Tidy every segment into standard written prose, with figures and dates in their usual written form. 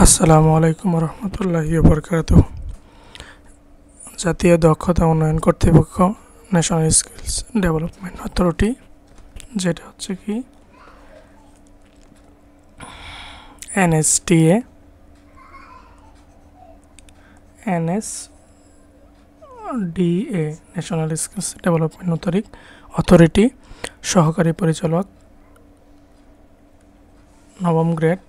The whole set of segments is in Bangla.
আসসালামু আলাইকুম রহমতুল্লাহি ওবরকাতুহ। জাতীয় দক্ষতা উন্নয়ন কর্তৃপক্ষ ন্যাশনাল স্কিলস ডেভেলপমেন্ট অথরিটি, যেটা হচ্ছে কি এনএসটিএ ন্যাশনাল স্কিলস ডেভেলপমেন্ট অথরিটি সহকারী পরিচালক, নবম গ্রেড,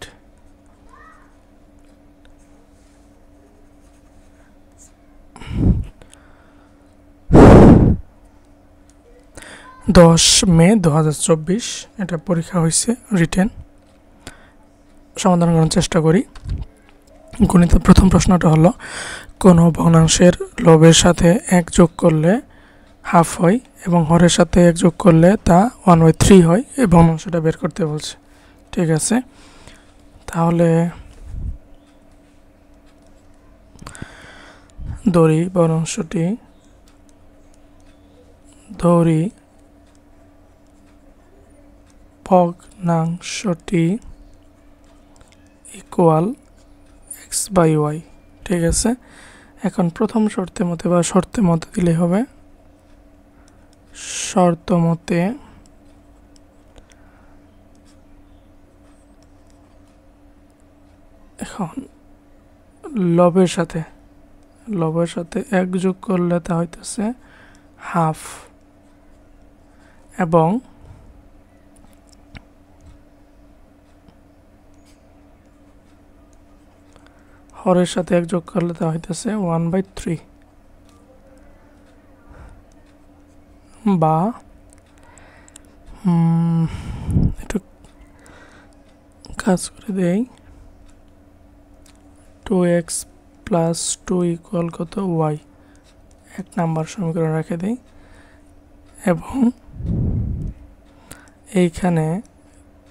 10 মে 2024 এটা পরীক্ষা হয়েছে রিটেন। সমাধান করার চেষ্টা করি। গণিতের প্রথম প্রশ্নটা হলো, কোনো ভগ্নাংশের লবের সাথে 1 যোগ করলে হাফ হয় এবং হরের সাথে 1 যোগ করলে তা 1/3 হয়। এই ভগ্নাংশটা বের করতে বলছে। ঠিক আছে, তাহলে ভগ্নাংশটি ইকুয়াল x/y। ঠিক আছে, এখন প্রথম শর্তের মতে বা শর্তের মতে দিলে হবে। শর্ত মতে এখন লবের সাথে 1 যোগ করলে তা হইতেছে হাফ এবং হরের সাথে 1 যোগ করলে তা হইতেছে 1/3 বা একটু কাজ করে দেই। 2x + 2 ইকুয়াল কত y, 1 নাম্বার সমীকরণ রেখে দেই এবং এইখানে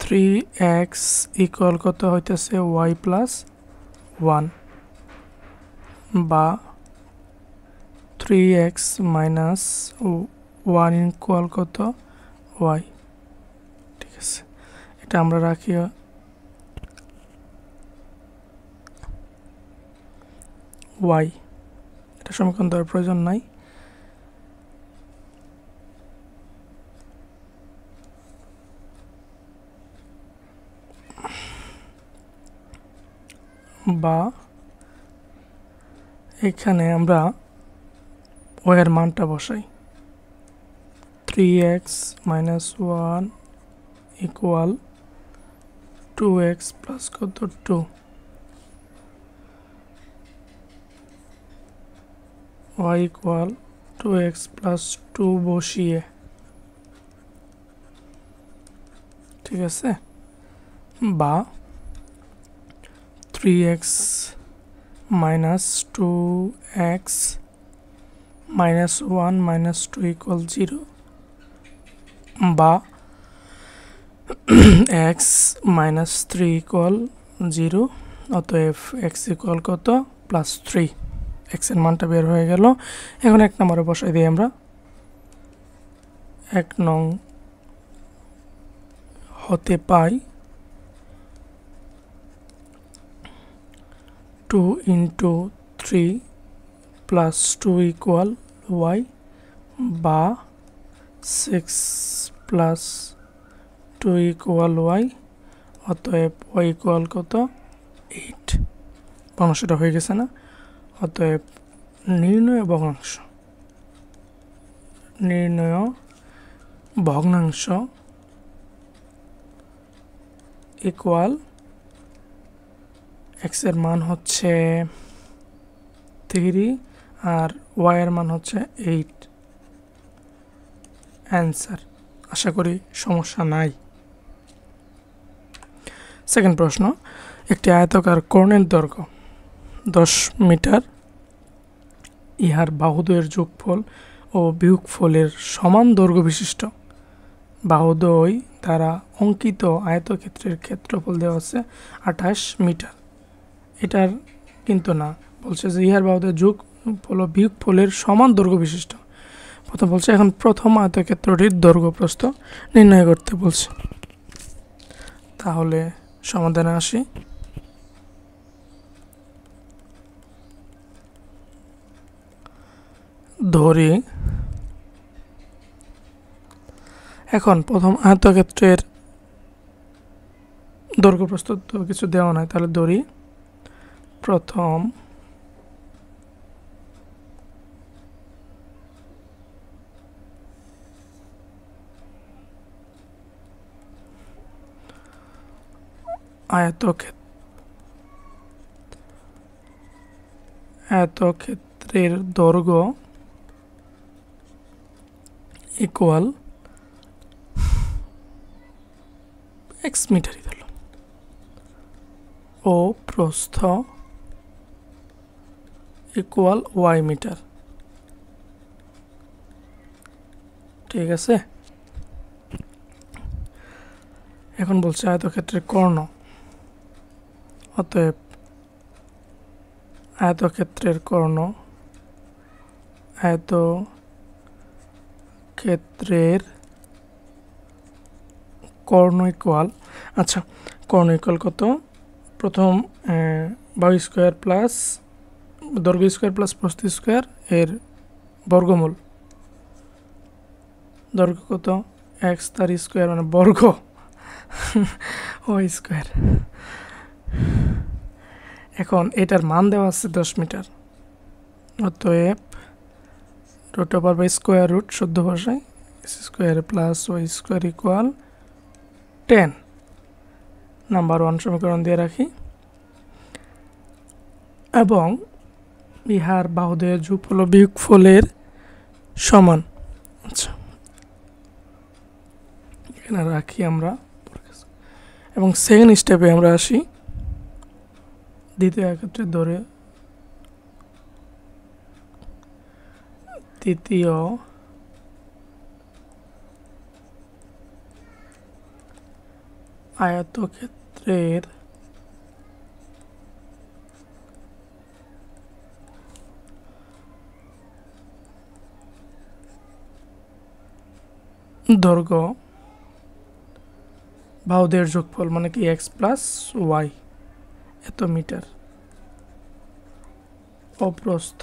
3x ইকুয়াল কত হইতেছে y + 1 বা 3x - 1 ইকুয়াল কত y। ঠিক আছে, এটা আমরা রাখি y। এটা সমীকরণ দেওয়ার প্রয়োজন নাই। বা এখানে আমরা y এর মানটা বসাই। 3x - 1 ইকুয়াল 2x প্লাস কত 2, y ইকুয়াল 2x + 2 বসিয়ে। ঠিক আছে, বা 3x - 2x - 1 - 2 ইকুয়াল 0 বা x - 3 ইকুয়াল 0। অতএব x ইকুয়াল কত +3। x এর মানটা বের হয়ে গেল। এখন 1 নম্বরে বসাই দিই আমরা। 1 নং হতে পাই 2 × 3 + 2 ইকুয়াল y বা 6 + 2 ইকুয়াল y। অতএব y ইকুয়াল কত 8। ভগ্নাংশটা হয়ে গেছে না? অতএব নির্ণয় ভগ্নাংশ ইকুয়াল x এর মান হচ্ছে 3 আর y এর মান হচ্ছে 8। অ্যান্সার। আশা করি সমস্যা নাই। সেকেন্ড প্রশ্ন, একটি আয়তাকার কোণের দৈর্ঘ্য 10 মিটার, ইহার বাহুদ্বয়ের যোগফল ও বিয়োগফলের সমান দৈর্ঘ্য বিশিষ্ট বাহুদ্বয় দ্বারা অঙ্কিত আয়তক্ষেত্রের ক্ষেত্রফল দেওয়া আছে 28 মিটার। এটার কিন্তু না, বলছে যে ইহার বাহুদ্বয়ের যোগফল ও বিয়োগফলের সমান দৈর্ঘ্য বিশিষ্ট। প্রথম বলছে, এখন প্রথম আয়তক্ষেত্রটির দৈর্ঘ্য প্রস্থ নির্ণয় করতে বলছে। তাহলে সমাধানে আসি। ধরি এখন প্রথম আয়তক্ষেত্রের দৈর্ঘ্য প্রস্থ তো কিছু দেওয়া নাই, তাহলে ধরি প্রথম আয়তক্ষেত্রের দৈর্ঘ্য ইকুয়াল এক্স মিটারই ধরল ও প্রস্থ ইকুয়াল ওয়াই মিটার। ঠিক আছে, এখন বলছে আয়তক্ষেত্রের কর্ণ, অতএব আয়তক্ষেত্রের কর্ণ ইকুয়াল, আচ্ছা কর্ণ ইকুয়াল কত, প্রথম বাহু স্কোয়ার প্লাস দৈর্ঘ্য স্কোয়ার প্লাস প্রস্থ স্কোয়ার এর বর্গমূল, দৈর্ঘ্য কত এক্স তার স্কোয়ার মানে বর্গ ওয়াই স্কোয়ার। এখন এটার মান দেওয়া আছে 10 মিটার, অতএব root over by square root শুদ্ধ ভাষায় square plus Y square equal 10। Number 1 সমীকরণ দিয়ে রাখি এবং ইহার বাহুদ্বয়ের যোগফল ও বিয়োগফলের সমান। আচ্ছা এখানে রাখি আমরা, এবং সেকেন্ড স্টেপে আমরা আসি দ্বিতীয় আয়তক্ষেত্রের ধরে তৃতীয় আয়তক্ষেত্রের দৈর্ঘ্য বাহুদের যোগফল মানে কি এক্স প্লাস ওয়াই এত মিটার, অপ্রস্থ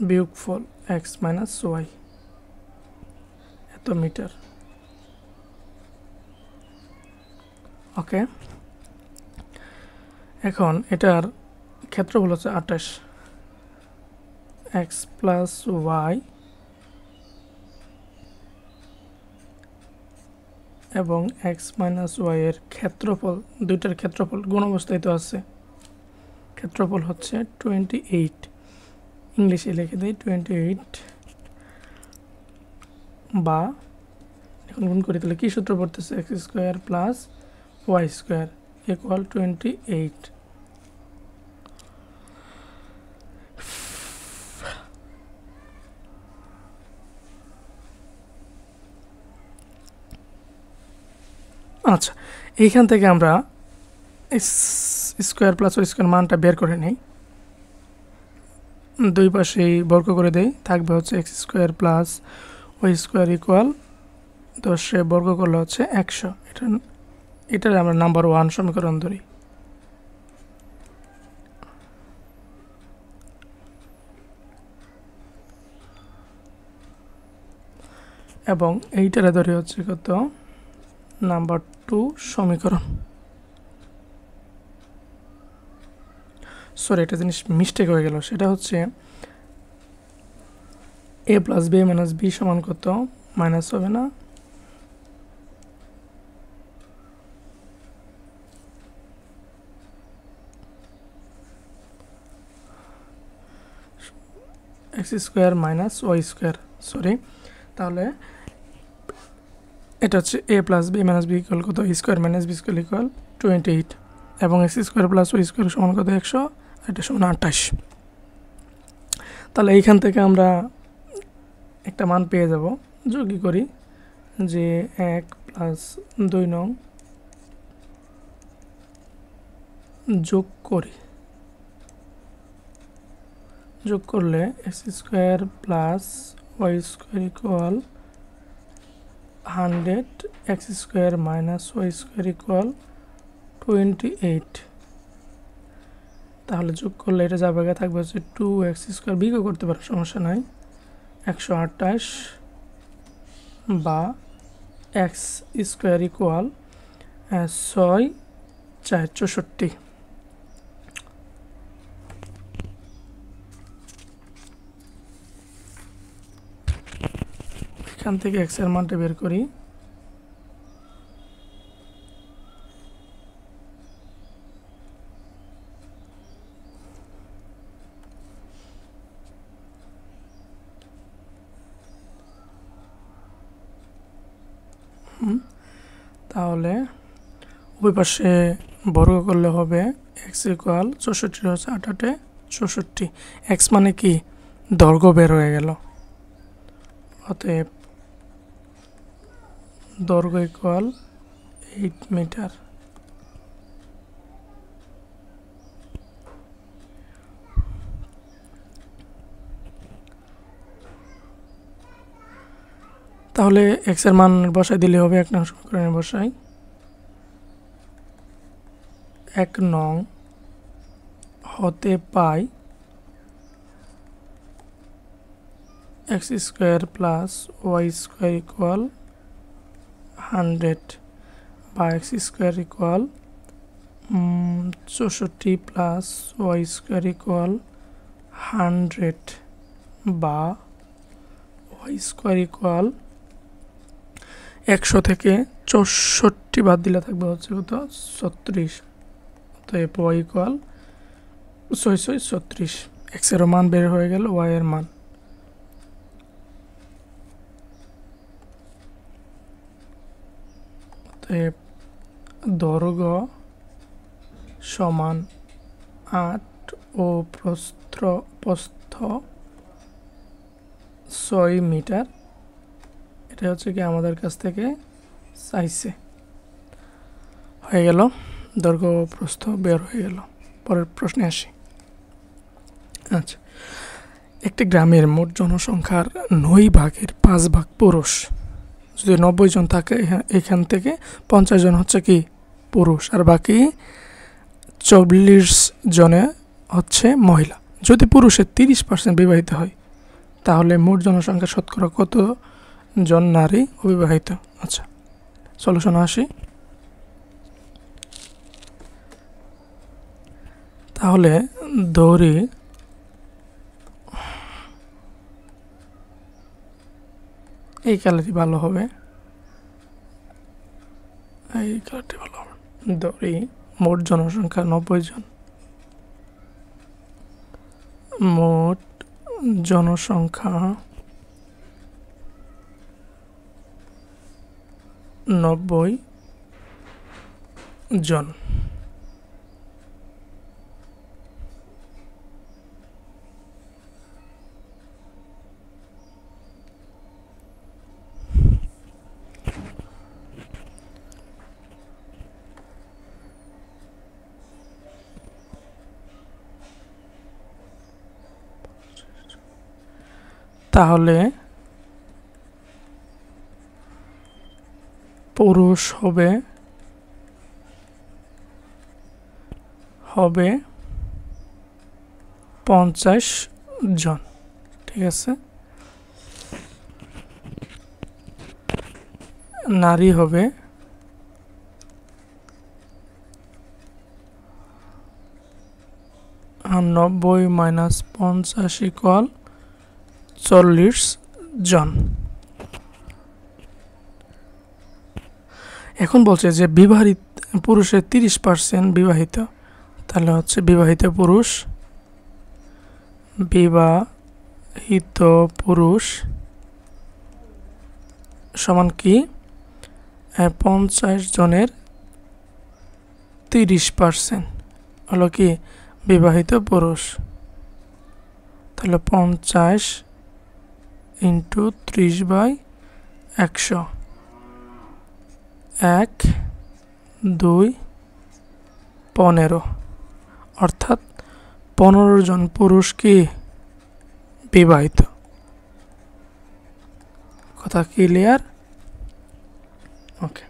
বিয়োগফল এক্স মাইনাস ওয়াই এত মিটার। ওকে, এখন এটার ক্ষেত্রফল হচ্ছে 28, এক্স প্লাস ওয়াই এবং এক্স মাইনাস ওয়াই এর ক্ষেত্রফল, দুইটার ক্ষেত্রফল গুণ অবস্থায় তো আছে, ক্ষেত্রফল হচ্ছে 28, ইংলিশে লিখে দিই 28, বা এখন গুণ করি তাহলে কি সূত্র পড়তেছে X square plus Y square equal 28। আচ্ছা এইখান থেকে আমরা X square plus Y square মানটা বের করে নিই, দুই পাশেই বর্গ করে দেই, থাকবে হচ্ছে X square plus Y square equal 10 বর্গ করলে হচ্ছে 100। এটার আমরা নাম্বার 1 সমীকরণ ধরি। এবং এইটারে ধরি হচ্ছে কত নাম্বার 2 সমীকরণ। সরি একটা জিনিস মিস্টেক হয়ে গেল, সেটা হচ্ছে A plus B minus B সমান কত মাইনাস হবে না, X square minus Y square, sorry তাহলে এটা হচ্ছে A plus B minus B equal কত square minus B square equal 28 এবং X square plus Y square সমান কত 100, এটা সমান 28। তাহলে এইখান থেকে আমরা একটা মান পেয়ে যাব, যোগই করি যে 1 প্লাস 2 নং যোগ করি, যোগ করলে X square plus Y square equal 100, X square minus Y square equal 28। তাহলে যোগ করলে এটা যাবে থাকবে হচ্ছে 2x² বিয়োগ করতে পারো, সমস্যা নাই। 128 বা x² ইকুয়াল 6 4 64। এখান থেকে x এর মানটা বের করি। তাহলে উভয় পাশে বর্গ করলে হবে x ইকুয়াল 64 হচ্ছে 8 8 64। x মানে কি দৈর্ঘ্য বের হয়ে গেল, অতএব দৈর্ঘ্য ইকুয়াল 8 মিটার। তাহলে x এর মান বসাই দিলে হবে 1 নং সমীকরণে বসাই। 1 নং হতে পাই x² প্লাস y² ইকুয়াল 100 বা x² equal 64 plus y² equal 100 বা y² ইকুয়াল 100 থেকে 64 বাদ দিলে থাকবে হচ্ছে কত 36। তো y ইকুয়াল 36। x এর মান বের হয়ে গেল, y এর মান। দৈর্ঘ্য সমান 8 ও প্রস্থ 6 মিটার। এটা হচ্ছে কি আমাদের কাছ থেকে চাইছে। হয়ে গেল, দৈর্ঘ্য ও প্রস্থ বের হয়ে গেল। পরের প্রশ্নে আসি। আচ্ছা, একটি গ্রামের মোট জনসংখ্যার 9 ভাগের 5 ভাগ পুরুষ। যদি 90 জন থাকে, এখান থেকে 50 জন হচ্ছে কি পুরুষ, আর বাকি 40 জনে হচ্ছে মহিলা। যদি পুরুষের 30% বিবাহিত হয়, তাহলে মোট জনসংখ্যা শতকরা কত জন নারী অবিবাহিত? আচ্ছা, সলিউশন আসি। তাহলে ধরি এই কালারটি ভালো হবে, এই কালারটি ভালো হবে। ধরি মোট জনসংখ্যা 90 জন। মোট জনসংখ্যা 90 জন। তাহলে পুরুষ হবে 50 জন। ঠিক আছে, নারী হবে 90 মাইনাস 50 ইকুয়াল 40 জন। এখন বলছে যে বিবাহিত পুরুষের 30% বিবাহিত, তাহলে হচ্ছে বিবাহিত পুরুষ সমান কি 50 জনের 30% হলো কি বিবাহিত পুরুষ। তাহলে 50 ইন্টু 30/100, 1 2 15, অর্থাৎ 15 জন পুরুষ কি বিবাহিত। কথা ক্লিয়ার? ওকে।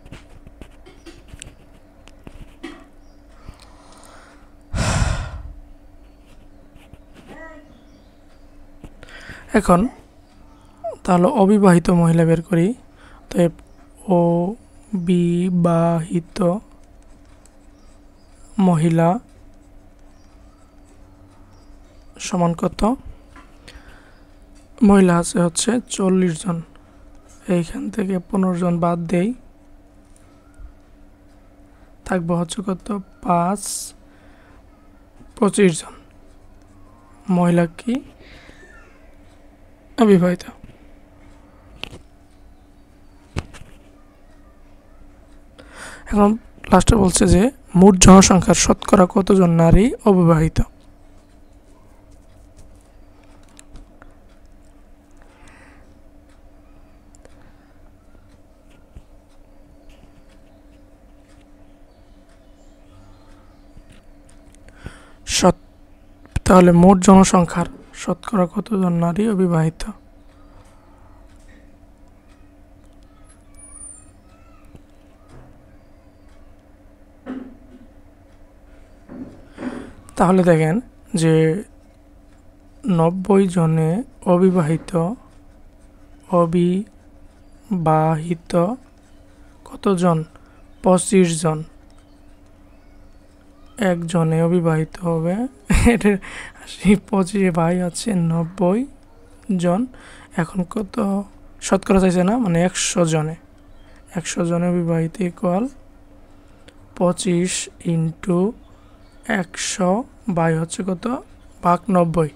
এখন তাহলে অবিবাহিত মহিলা বের করি। তো অবিবাহিত মহিলা সমান কত? মহিলা আছে হচ্ছে 40 জন, এইখান থেকে 15 জন বাদ দেই, থাকবে হচ্ছে কত? 5 25 জন। মহিলা কি? অবিবাহিত। এখন লাস্টে বলছে যে মোট জনসংখ্যার শতকরা কতজন নারী অবিবাহিত? তাহলে মোট জনসংখ্যার শতকরা কতজন নারী অবিবাহিত? তাহলে দেখেন যে 90 জনে অবিবাহিত কতজন? 25 জন। একজনে অবিবাহিত হবে, এটা 25 ভাই আছে 90 জন। এখন কত শতকরা চাইছে না, মানে 100 জনে অবিবাহিত ইকুয়াল 25 ইন্টু 100 বাই হচ্ছে কত? ভাগ 90।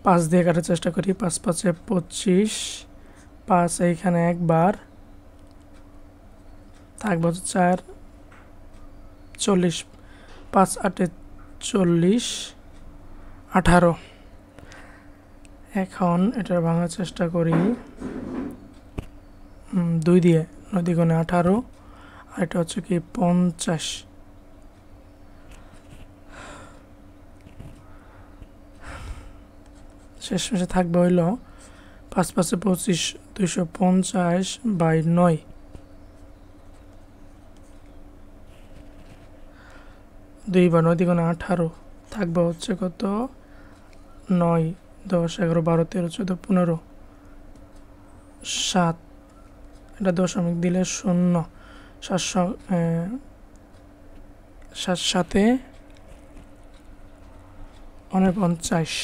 পাঁচ দিয়ে কাটার চেষ্টা করি। 5 5 25, 5 এইখানে একবার থাকবে হচ্ছে 4 40, 5 8 40, 18। এখন এটা ভাঙার চেষ্টা করি 2 দিয়ে, 9 দ্বিগুণে 18, আর এটা হচ্ছে কি 50। শেষমেশে থাকবে হইল 5 5 25, 250 বাই 9। 2 বা 9 দ্বিগুণে 18, থাকবে হচ্ছে কত? 9 10 11 12 13 14 15, 7। এটা দশমিক দিলে 0। 7 7 49।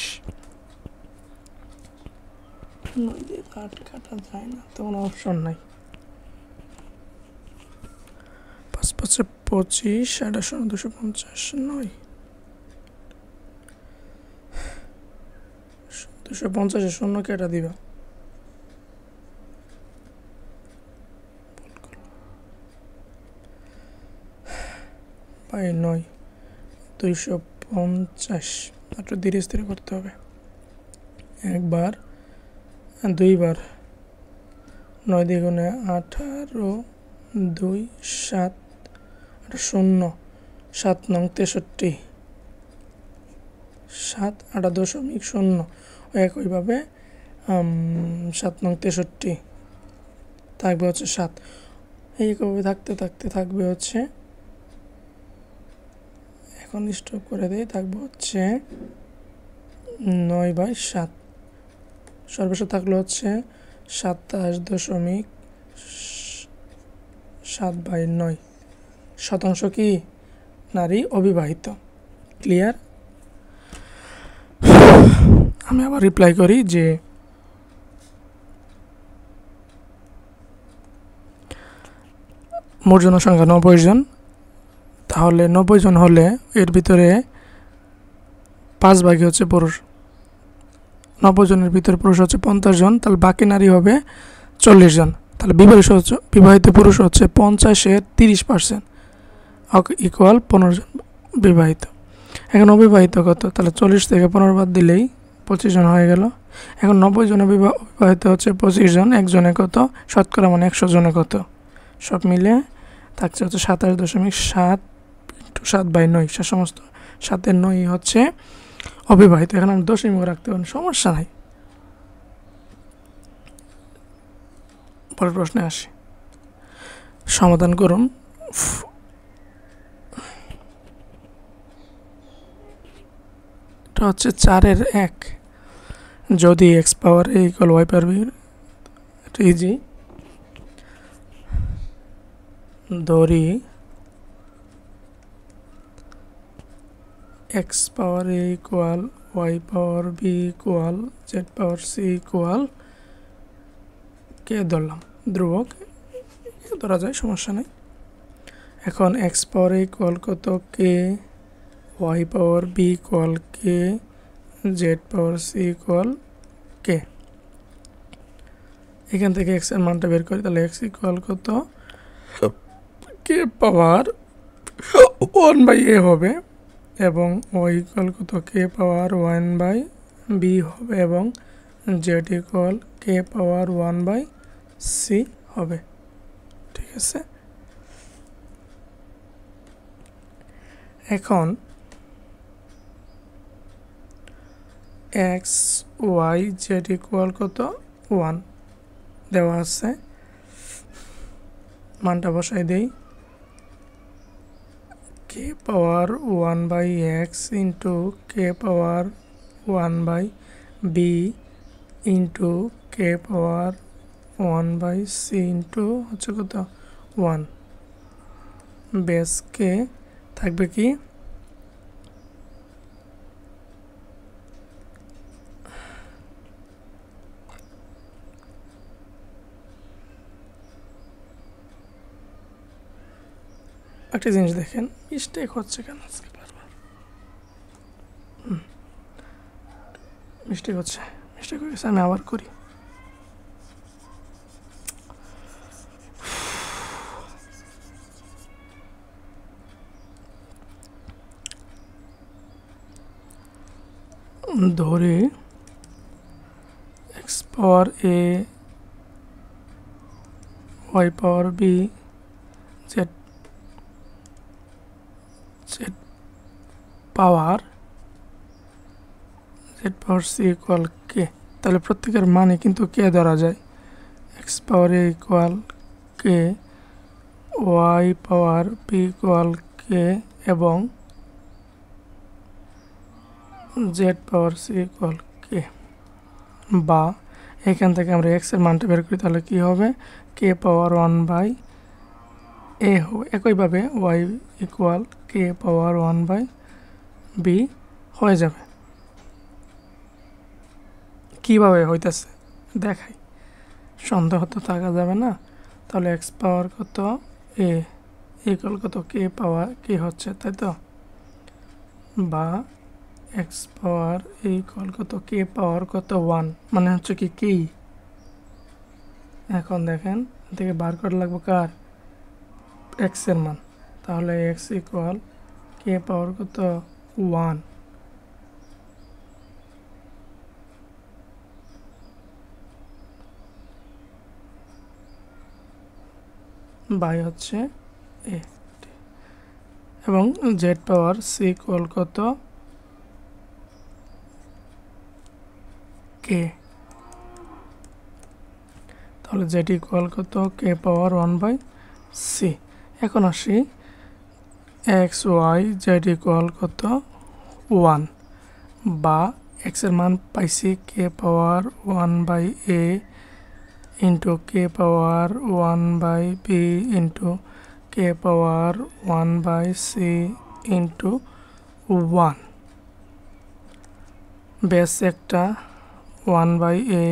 কাটা যায় না তো, কোনো অপশন নাই। 5 5 25, 250, 9 250 শূন্য কেটে দিবা। বাই 9, 250। একটু ধীরে স্থিরে করতে হবে। একবার, দুইবার। 9 দ্বিগুণে 18, 2 7, 0 7 নং 63, 7 8 দশমিক 0। একইভাবে 7 নং 63 থাকবে হচ্ছে 7। এইভাবে থাকতে থাকতে থাকবে হচ্ছে, এখন স্টপ করে দিই, থাকবে হচ্ছে 9/7। সর্বশেষ থাকলো হচ্ছে 27.7/9 শতাংশ কি? নারী অবিবাহিত। ক্লিয়ার? আমি আবার রিপ্লাই করি যে মোট জনসংখ্যা 90 জন, তাহলে 90 জন হলে এর ভিতরে 5 ভাগই হচ্ছে পুরুষ। 90 জনের ভিতরে পুরুষ হচ্ছে 50 জন, তাহলে বাকি নারী হবে 40 জন। তাহলে বিবাহিত পুরুষ হচ্ছে 50-এর 30%, ইকুয়াল 15 জন বিবাহিত। এখন অবিবাহিত কত? তাহলে 40 থেকে 15 বাদ দিলেই 25 জন হয়ে গেল। এখন 90 জনে বিবাহিত হচ্ছে 25 জন, একজনে কত? শতকরা মানে 100 জনে কত? সব মিলে থাকছে হচ্ছে 27.7 ইন্টু 7/9। সে সমস্ত 7-এর 9 হচ্ছে অবিবাহিত। এখন আমি দশমিক রাখতে পারেন, সমস্যা নাই। পরের প্রশ্নে আসি, সমাধান করুন। হচ্ছে 4-এর 1। যদি এক্স পাওয়ার এ ইকুয়াল ওয়াই পাওয়ার বি, এটা ইজি। ধরি এক্স পাওয়ার এ equal Y power B equal Z পাওয়ার সি ইকুয়াল কে ধরলাম, ধ্রুবক ধরা যায়, সমস্যা নেই। এখন এক্স পাওয়ার এ ইকুয়াল কত, কে, ওয়াই পাওয়ার বি ইকুয়াল কে, জেড পাওয়ার সি ইকুয়াল কে। এখান থেকে এক্স এর মানটা বের করি, তাহলে এক্স ইকুয়াল কত, কে পাওয়ার 1/a হবে, এবং ওয়াই ইকুয়াল কত, কে পাওয়ার 1/b হবে, এবং জেড ইকুয়াল কে পাওয়ার 1/c হবে। ঠিক আছে, এখন এক্স ওয়াই জেড ইকুয়াল কত 1 দেওয়া আছে, মানটা বসাই দেই। কে পাওয়ার 1/x ইন্টু কে পাওয়ার 1/b ইন্টু কে পাওয়ার 1/c ইন্টু হচ্ছে কত 1, বেস কে থাকবে কি, একটা জিনিস দেখেন, মিস্টেক হচ্ছে কেন আজকে বারবার, মিস্টেক হচ্ছে, মিস্টেক হয়ে গেছে, আমি আবার করি। ধরে x power A Y power B Z power C equal কে, তাহলে প্রত্যেকের মানে কিন্তু কে ধরা যায়। এক্স পাওয়ার এ ইকুয়াল কে, ওয়াই পাওয়ার বি ইকুয়াল কে, এবং জেড পাওয়ার সি ইকুয়াল কে। বা এখান থেকে আমরা এক্স এর মানটা বের করি, তাহলে কি হবে, কে পাওয়ার 1/a হবে। একইভাবে ওয়াই ইকুয়াল কে পাওয়ার 1/b হয়ে যাবে। কিভাবে হইতেছে দেখাই, সন্দেহ তো থাকা যাবে না। তাহলে এক্স পাওয়ার কত এ ইকুয়াল কত, কে পাওয়ার কে হচ্ছে, তাই তো, বা এক্স পাওয়ার এ ইকুয়াল কত, কে পাওয়ার কত 1, মানে হচ্ছে কি কেই। এখন দেখেন থেকে বার করা লাগবে কার, এক্স এর মান, তাহলে এক্স ইকুয়াল কে পাওয়ার কত 1, বাই হচ্ছে এ, এবং জেড পাওয়ার সি ইকুয়াল কত কে, তাহলে জেড ইকুয়াল কত, কে পাওয়ার 1/c। এখন আসি এক্স ওয়াই জেড ইকুয়াল কত 1, বা এক্স এর মান পাইছি কে পাওয়ার 1/a ইন্টু কে পাওয়ার 1/b ইন্টু কে পাওয়ার 1/c ইন্টু 1, বেস একটা 1/a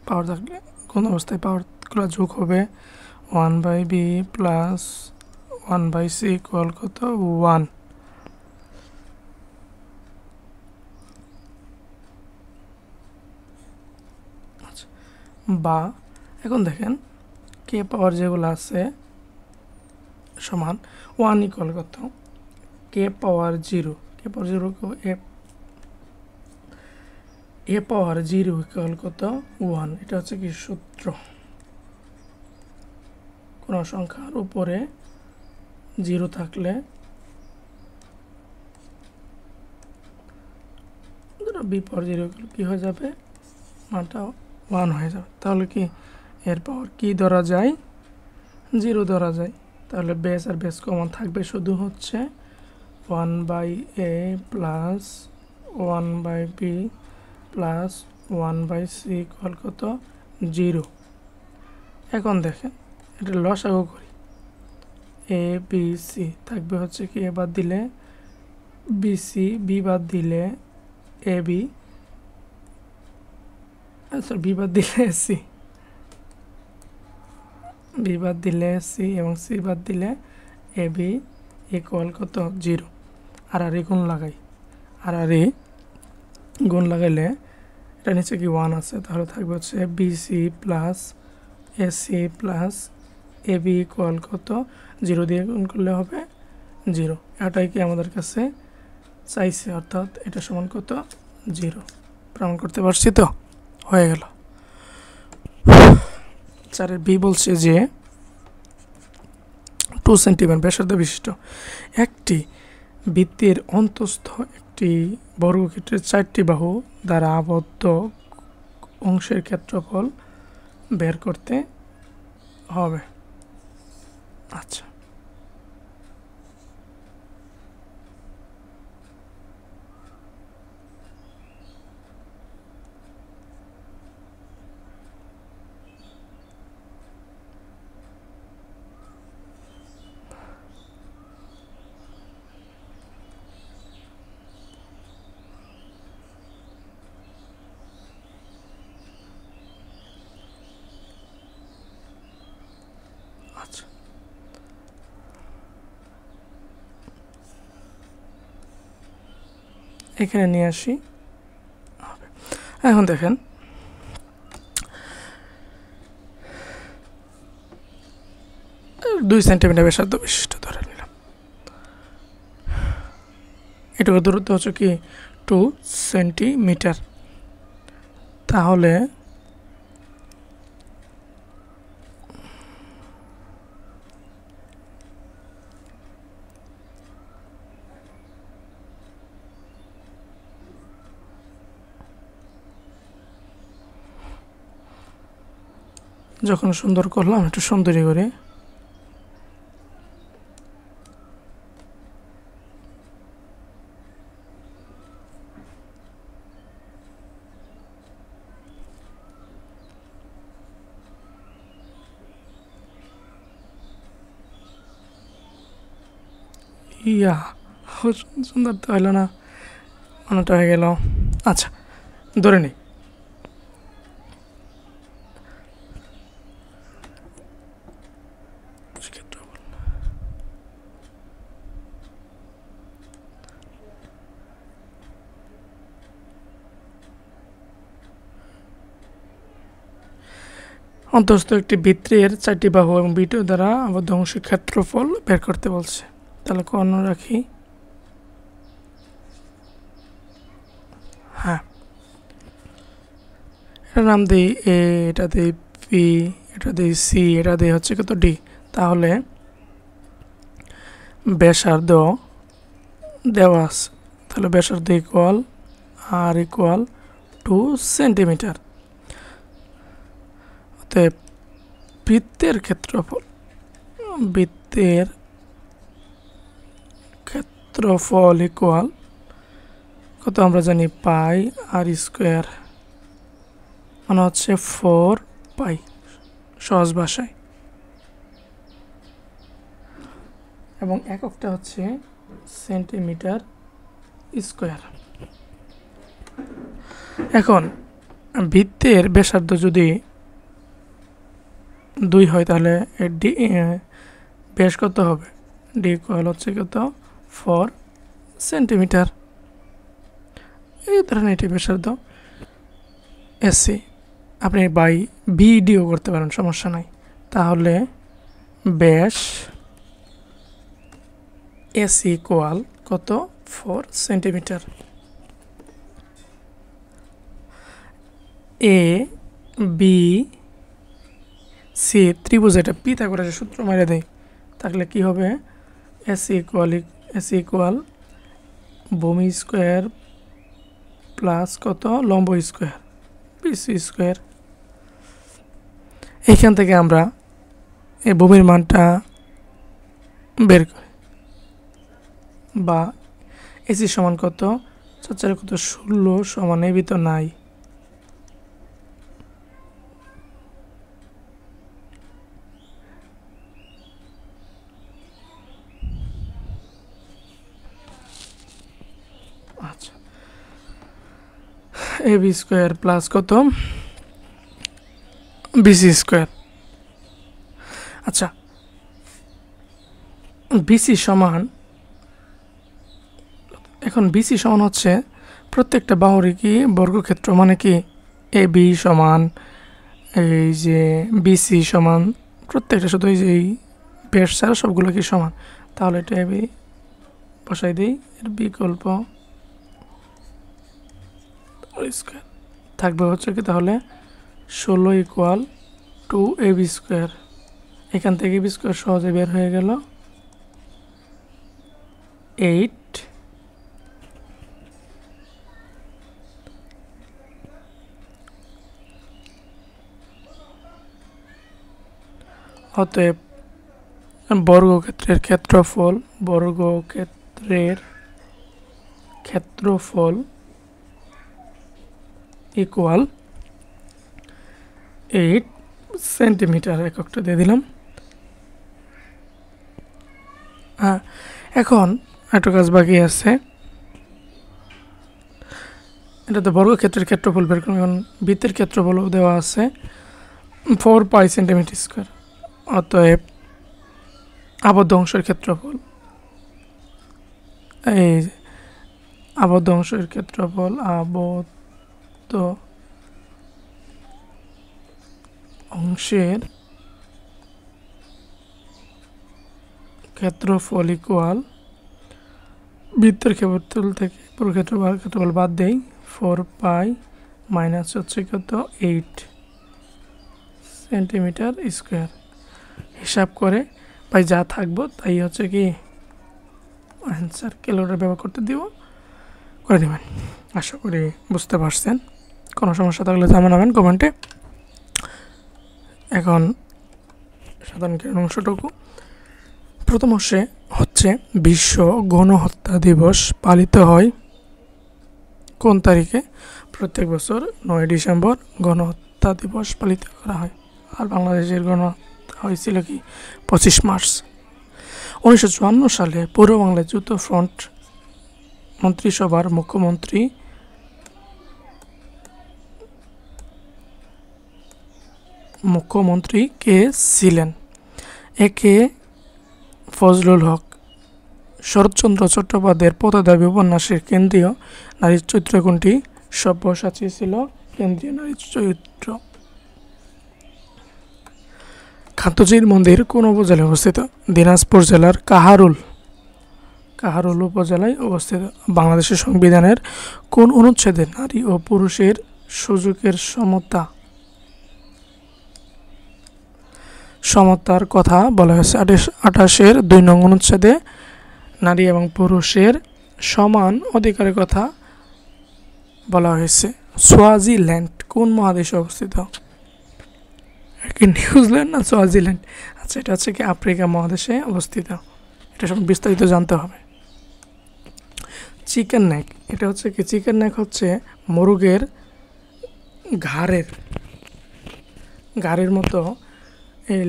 পাওয়ার থাকলে কোন অবস্থায় পাওয়ারগুলো যোগ হবে, 1/b প্লাস 1/c ইকুয়াল কত 1। বা এখন দেখেন কে পাওয়ার যেগুলো আছে সমান 1 ইকুয়াল কত, কে পাওয়ার 0, কে পাওয়ার 0 এ পাওয়ার 0 ইকুয়াল কত 1। এটা হচ্ছে কি সূত্র, কোন সংখ্যার উপরে 0 থাকলে বি পাওয়ার 0 কি হয়ে যাবে, মানটা 1 হয়ে যাবে। তাহলে কি এর পাওয়ার কি ধরা যায়, 0 ধরা যায়। তাহলে বেস আর বেস কমন থাকবে, শুধু হচ্ছে 1/a plus 1/b plus 1/c equal কত 0। এখন দেখেন এটা লসাগু করি, এ বি সি থাকবে হচ্ছে কি এ বাদ দিলে বিসি, বি বাদ দিলে এ বি, আচ্ছা বি বাদ দিলে সি, বি বাদ দিলে সি এবং সি বাদ দিলে এ বি ইকুয়াল কত 0। আর গুণ লাগাই, আর গুণ লাগাইলে এটা নিচে কি 1 আছে, তাহলে থাকবে হচ্ছে BC plus AC plus A B equal কত 0 দিয়ে গুণ করলে হবে 0। এটাই কি আমাদের কাছে চাইছে, অর্থাৎ এটা সমান কত 0। প্রমাণ করতে পারছি তো, হয়ে গেল। 4 বি বলছে যে 2 সেন্টিমিটার ব্যাসার্ধ বিশিষ্ট একটি বৃত্তের অন্তঃস্থ একটি বর্গক্ষেত্রের 4টি বাহু দ্বারা আবদ্ধ অংশের ক্ষেত্রফল বের করতে হবে। আচ্ছা, আচ্ছা এখানে নিয়ে আসি। এখন দেখেন দুই সেন্টিমিটার ব্যাসার্ধ বিশিষ্ট ধরে নিলাম, এটুকু দূরত্ব হচ্ছে কি 2 সেন্টিমিটার। তাহলে যখন সুন্দর করলাম একটু সুন্দরী করে, ইয়া সুন্দর তো হইল না, অনেকটা হয়ে গেল। আচ্ছা ধরে নিই অন্তঃস্থ একটি বৃত্তের 4টি বাহু এবং বিটু দ্বারা আবদ্ধ অংশের ক্ষেত্রফল বের করতে বলছে। তাহলে কর্ণ রাখি, হ্যাঁ এটার নাম দিই এ, এটা দিই বি, এটা দিই সি, এটা দিই হচ্ছে কত ডি। তাহলে ব্যাসার্ধ দেওয়া আছে, তাহলে ব্যাসার্ধ ইকুয়াল আর ইকুয়াল 2 সেন্টিমিটার। অতএব বৃত্তের ক্ষেত্রফল, বৃত্তের ক্ষেত্রফল ইকুয়াল কত আমরা জানি পাই আর স্কোয়ার, মানে হচ্ছে 4 পাই সহজ ভাষায়, এবং এককটা হচ্ছে সেন্টিমিটার স্কোয়ার। এখন বৃত্তের ব্যাসার্ধ যদি 2 হয় তাহলে ডি ব্যাস কত হবে, ডি ইকুয়াল হচ্ছে কত 4 সেন্টিমিটার। এই ধরনের এটি ব্যাসার্ধ এসি, আপনি বাই বিডিও করতে পারেন, সমস্যা নাই। তাহলে ব্যাস এসি ইকুয়াল কত 4 সেন্টিমিটার। এ বি সি ত্রিভুজ, এটা পিথাগোরাসের সূত্র মেরে দেয়, তাহলে কি হবে এসি ইকুয়াল ভূমি স্কোয়ার প্লাস কত লম্ব স্কোয়ার বিসি স্কোয়ার। এইখান থেকে আমরা এই ভূমির মানটা বের করি, বা এসি সমান কত 4 কত 16 সমান এ বি তো নাই। আচ্ছা এ বি স্কোয়ার প্লাস কত বিসি স্কোয়ার। আচ্ছা বিসি সমান, এখন বিসি সমান হচ্ছে প্রত্যেকটা বাহুরই কি বর্গক্ষেত্র, মানে কি এ বি সমান এই যে বিসি সমান প্রত্যেকটা, শুধু এই যে এই বেশ ছাড়া সবগুলো কি সমান। তাহলে এটা এ বি বসাই দিই, এর বিকল্প স্কোয়ার থাকবে হচ্ছে কি তাহলে 16 equal to A B square. এখান থেকে বি স্কোয়ার সহজে বের হয়ে গেল 8 অতএব বর্গক্ষেত্রের ক্ষেত্রফল ইকুয়াল 8 সেন্টিমিটার। এককটা দিয়ে দিলাম। হ্যাঁ এখন একটা কাজ বাকি আছে, এটা তো বর্গক্ষেত্রের ক্ষেত্রফল বের করুন। এখন বৃত্তের ক্ষেত্রফল দেওয়া আছে 4 পাই সেন্টিমিটার স্কোয়ার। অতএব আবদ্ধ অংশের ক্ষেত্রফল, এই আবদ্ধ অংশের ক্ষেত্রফল আবদ্ধ অংশের ক্ষেত্রফল ইকুয়াল বৃত্তের ক্ষেত্রফল থেকে পুরো ক্ষেত্রফল বাদ দেই 4 পাই মাইনাস হচ্ছে কত 8 সেন্টিমিটার স্কোয়ার। হিসাব করে ভাই যা থাকবো তাই হচ্ছে কি অ্যান্সার। ক্যালকুলেটর ব্যবহার করতে দিব, করে দেবেন। আশা করি বুঝতে পারছেন। কোনো সমস্যা থাকলে জানাবেন কমেন্টে। এখন সাধারণ জ্ঞান অংশটুকু, প্রথম অংশে হচ্ছে বিশ্ব গণহত্যা দিবস পালিত হয় কোন তারিখে? প্রত্যেক বছর 9 ডিসেম্বর গণহত্যা দিবস পালিত করা হয়। আর বাংলাদেশের গণহত্যা হয়েছিল কি 25 মার্চ। 1954 সালে পূর্ব বাংলায় যুদ্ধ ফ্রন্ট মন্ত্রিসভার মুখ্যমন্ত্রী কে ছিলেন? একে ফজলুল হক। শরৎচন্দ্র চট্টোপাধ্যায়ের পথদাবী উপন্যাসের কেন্দ্রীয় নারী চরিত্র কোনটি? সব্যসাচী ছিল কেন্দ্রীয় নারী চরিত্র। খাতুজির মন্দির কোন উপজেলায় অবস্থিত? দিনাজপুর জেলার কাহারোল উপজেলায় অবস্থিত। বাংলাদেশের সংবিধানের কোন অনুচ্ছেদে নারী ও পুরুষের সুযোগের সমতার কথা বলা হয়েছে? 28-এর 2 নং অনুচ্ছেদে নারী এবং পুরুষের সমান অধিকারের কথা বলা হয়েছে। সোয়াজিল্যান্ড কোন মহাদেশে অবস্থিত? কি নিউজিল্যান্ড না সোয়াজিল্যান্ড? আচ্ছা এটা হচ্ছে কি আফ্রিকা মহাদেশে অবস্থিত। এটা সব বিস্তারিত জানতে হবে। চিকেন নেক, এটা হচ্ছে কি চিকেন নেক হচ্ছে মোরগের ঘাড়ের মতো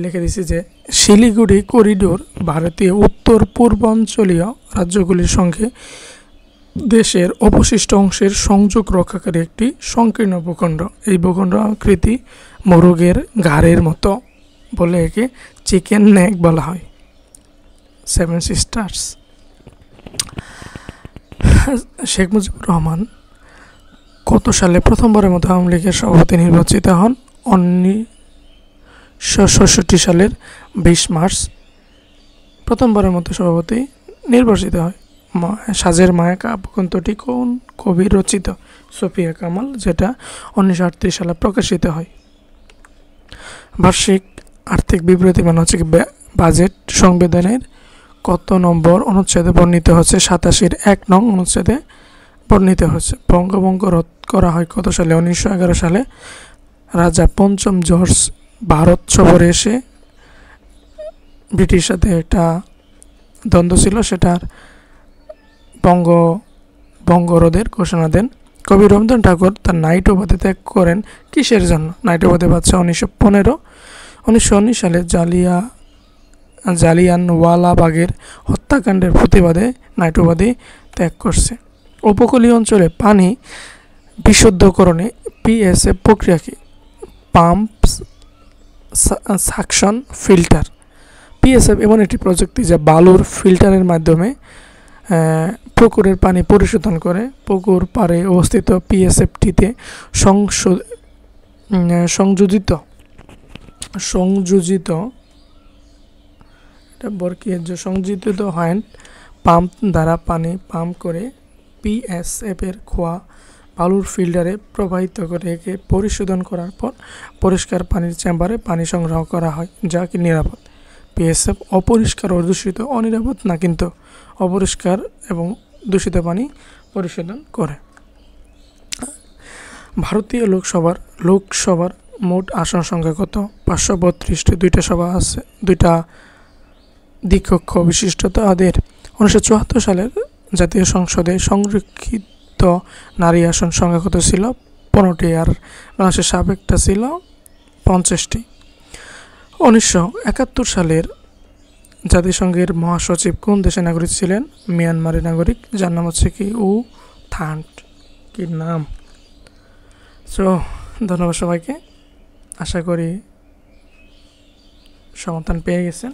লিখে দিছি যে শিলিগুড়ি করিডোর ভারতীয় উত্তর পূর্বাঞ্চলীয় রাজ্যগুলির সঙ্গে দেশের অবশিষ্ট অংশের সংযোগ রক্ষাকারী একটি সংকীর্ণ ভূখণ্ড। এই ভূখণ্ড আকৃতি মোরগের ঘাড়ের মতো বলে একে চিকেন নেক বলা হয়। 7 সিস্টার্স। শেখ মুজিবুর রহমান কত সালে প্রথমবারের মতো আওয়ামী লীগের সভাপতি নির্বাচিত হন? 1966 সালের 20 মার্চ প্রথমবারের মতো সভাপতি নির্বাচিত হয়। সাজের মায়া কাব্যগ্রন্থটি কোন কবি রচিত? সুফিয়া কামাল, যেটা 1938 সালে প্রকাশিত হয়। বার্ষিক আর্থিক বিবৃতি মানে হচ্ছে বাজেট সংবিধানের কত নম্বর অনুচ্ছেদে বর্ণিত হচ্ছে? 87-এর 1 নং অনুচ্ছেদে বর্ণিত হচ্ছে। বঙ্গভঙ্গ রদ করা হয় কত সালে? 1911 সালে। রাজা পঞ্চম জর্জ ভারত সফরে এসে ব্রিটিশ সাথে একটা দ্বন্দ্ব ছিল, সেটার বঙ্গরোধের ঘোষণা দেন। কবি রবীন্দ্রনাথ ঠাকুর তার নাইট উপাধি ত্যাগ করেন কিসের জন্য? নাইট উপাধি পাচ্ছে 1919 সালে জালিয়ানওয়ালাবাগের হত্যাকাণ্ডের প্রতিবাদে নাইট উপাধি ত্যাগ করছে। উপকূলীয় অঞ্চলে পানি বিশুদ্ধকরণে পিএসএফ প্রক্রিয়া কি? Pump suction filter. পিএসএফ এমন একটি প্রযুক্তি যা বালুর ফিল্টারের মাধ্যমে পুকুরের পানি পরিশোধন করে। পুকুর পাড়ে অবস্থিত পিএসএফটিতে সংযোজিত হ্যান্ড পাম্প দ্বারা পানি পাম্প করে পিএসএফের খোয়া বালুর ফিল্টারে প্রবাহিত করে একে পরিশোধন করার পর পরিষ্কার পানির চেম্বারে পানি সংগ্রহ করা হয়, যা কি নিরাপদ। পিএসএফ অপরিষ্কার ও দূষিত অনিরাপদ না, কিন্তু অপরিষ্কার এবং দূষিত পানি পরিশোধন করে। ভারতীয় লোকসভার মোট আসন সংখ্যা কত? 532টি। দুইটা সভা আছে, দুইটা দ্বিকক্ষ বিশিষ্ট তাদের। 1974 সালের জাতীয় সংসদে সংরক্ষিত নারী আসন সংখ্যা কত ছিল? 15টি, আর বাংলাদেশের সাবেকটা ছিল 50টি। 1971 সালের জাতিসংঘের মহাসচিব কোন দেশের নাগরিক ছিলেন? মিয়ানমারের নাগরিক, যার নাম হচ্ছে কি উ থান্ট। কি নাম? সো ধন্যবাদ সবাইকে। আশা করি সমাধান পেয়ে গেছেন।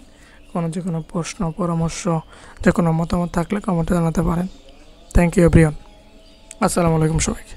যে কোনো প্রশ্ন, পরামর্শ, যে কোনো মতামত থাকলে কমেন্টে জানাতে পারেন। Thank you everyone. আসসালামু আলাইকুম সবাইকে।